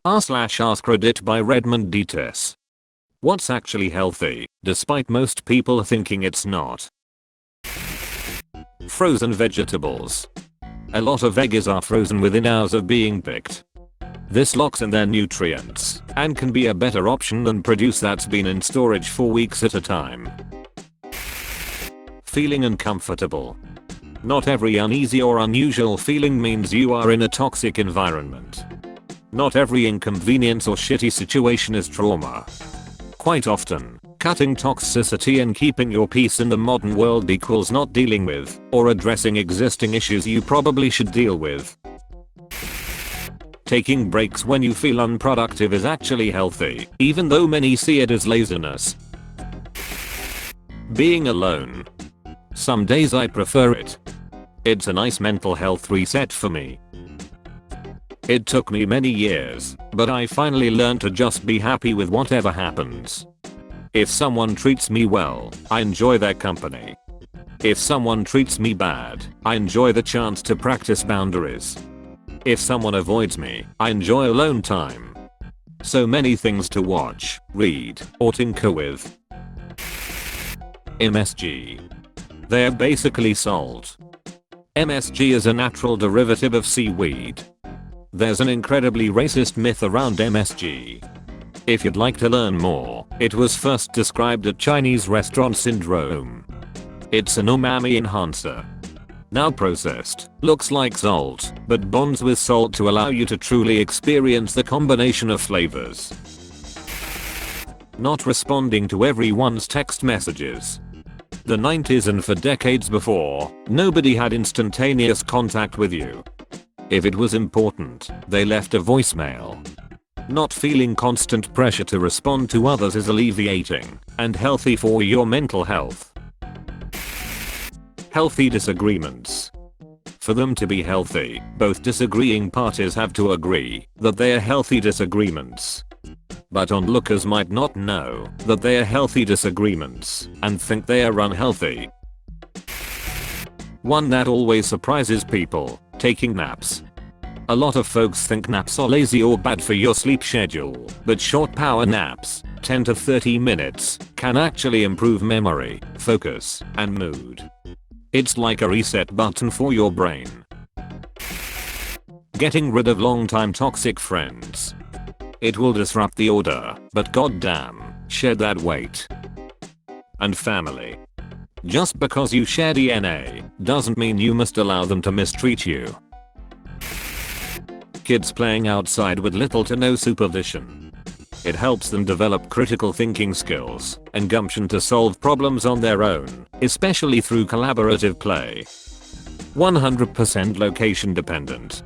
r/AskReddit by Redmond Dts. What's actually healthy, despite most people thinking it's not? Frozen vegetables. A lot of veggies are frozen within hours of being picked. This locks in their nutrients and can be a better option than produce that's been in storage for weeks at a time. Feeling uncomfortable. Not every uneasy or unusual feeling means you are in a toxic environment. Not every inconvenience or shitty situation is trauma. Quite often, cutting toxicity and keeping your peace in the modern world equals not dealing with or addressing existing issues you probably should deal with. Taking breaks when you feel unproductive is actually healthy, even though many see it as laziness. Being alone. Some days I prefer it. It's a nice mental health reset for me. It took me many years, but I finally learned to just be happy with whatever happens. If someone treats me well, I enjoy their company. If someone treats me bad, I enjoy the chance to practice boundaries. If someone avoids me, I enjoy alone time. So many things to watch, read, or tinker with. MSG. They're basically salt. MSG is a natural derivative of seaweed. There's an incredibly racist myth around MSG. If you'd like to learn more, it was first described at Chinese restaurant syndrome. It's an umami enhancer. Now processed, looks like salt, but bonds with salt to allow you to truly experience the combination of flavors. Not responding to everyone's text messages. The 90s and for decades before, nobody had instantaneous contact with you. If it was important, they left a voicemail. Not feeling constant pressure to respond to others is alleviating and healthy for your mental health. Healthy disagreements. For them to be healthy, both disagreeing parties have to agree that they are healthy disagreements. But onlookers might not know that they are healthy disagreements and think they are unhealthy. One that always surprises people. Taking naps. A lot of folks think naps are lazy or bad for your sleep schedule, but short power naps, 10 to 30 minutes, can actually improve memory, focus, and mood. It's like a reset button for your brain. Getting rid of long-time toxic friends. It will disrupt the order, but goddamn, shed that weight. And family. Just because you share DNA doesn't mean you must allow them to mistreat you. Kids playing outside with little to no supervision. It helps them develop critical thinking skills and gumption to solve problems on their own, especially through collaborative play. 100% location dependent.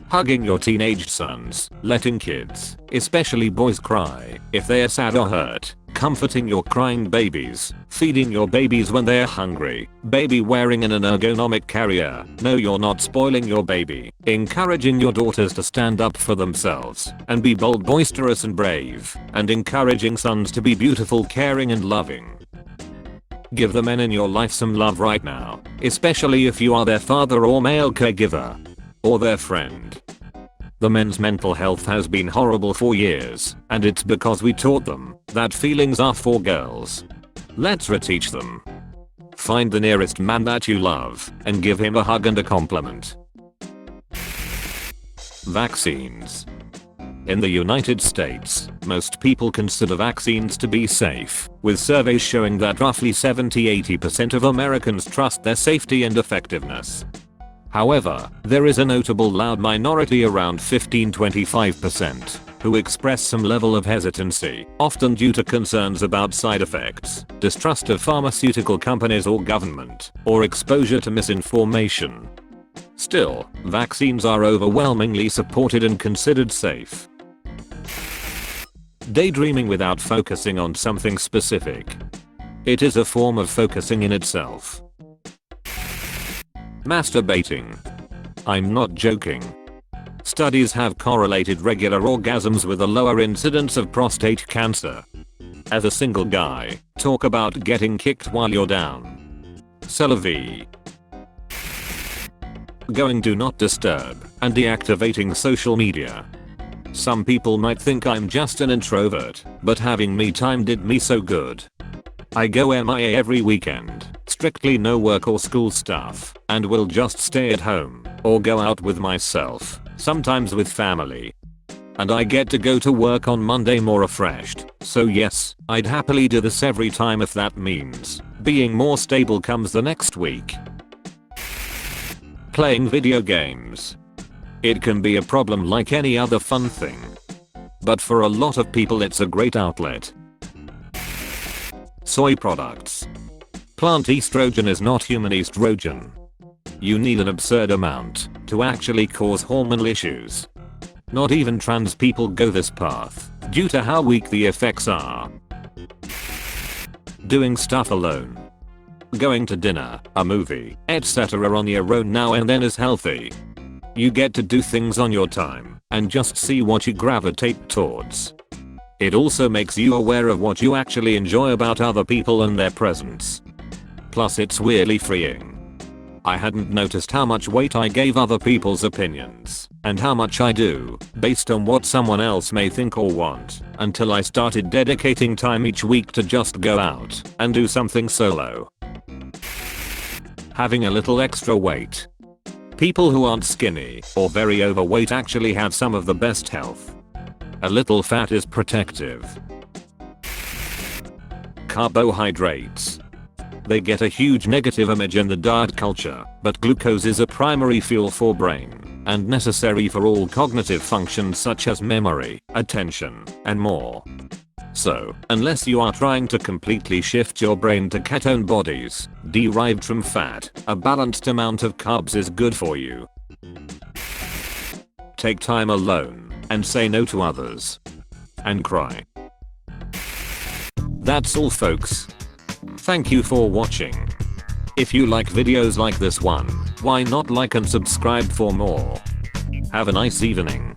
Hugging your teenage sons, letting kids, especially boys, cry if they are sad or hurt. Comforting your crying babies, feeding your babies when they are hungry, baby wearing an ergonomic carrier, no you're not spoiling your baby, encouraging your daughters to stand up for themselves and be bold, boisterous and brave, and encouraging sons to be beautiful, caring and loving. Give the men in your life some love right now, especially if you are their father or male caregiver, or their friend. The men's mental health has been horrible for years, and it's because we taught them that feelings are for girls. Let's reteach them. Find the nearest man that you love and give him a hug and a compliment. Vaccines. In the United States, most people consider vaccines to be safe, with surveys showing that roughly 70–80% of Americans trust their safety and effectiveness. However, there is a notable loud minority around 15–25% who express some level of hesitancy, often due to concerns about side effects, distrust of pharmaceutical companies or government, or exposure to misinformation. Still, vaccines are overwhelmingly supported and considered safe. Daydreaming without focusing on something specific. It is a form of focusing in itself. Masturbating. I'm not joking. Studies have correlated regular orgasms with a lower incidence of prostate cancer. As a single guy, talk about getting kicked while you're down. C'est la vie. going do not disturb, and deactivating social media. Some people might think I'm just an introvert, but having me time did me so good. I go MIA every weekend, strictly no work or school stuff, and will just stay at home, or go out with myself, sometimes with family. And I get to go to work on Monday more refreshed, so yes, I'd happily do this every time if that means being more stable comes the next week. Playing video games. It can be a problem like any other fun thing. But for a lot of people it's a great outlet. Soy products. Plant estrogen is not human estrogen. You need an absurd amount to actually cause hormonal issues. Not even trans people go this path due to how weak the effects are. Doing stuff alone. Going to dinner, a movie, etc. on your own now and then is healthy. You get to do things on your time and just see what you gravitate towards. It also makes you aware of what you actually enjoy about other people and their presence. Plus it's weirdly freeing. I hadn't noticed how much weight I gave other people's opinions and how much I do based on what someone else may think or want until I started dedicating time each week to just go out and do something solo. Having a little extra weight. People who aren't skinny or very overweight actually have some of the best health. A little fat is protective. Carbohydrates. They get a huge negative image in the diet culture, but glucose is a primary fuel for brain and necessary for all cognitive functions such as memory, attention, and more. So, unless you are trying to completely shift your brain to ketone bodies derived from fat, a balanced amount of carbs is good for you. Take time alone and say no to others. And cry. That's all folks. Thank you for watching. If you like videos like this one, why not like and subscribe for more? Have a nice evening.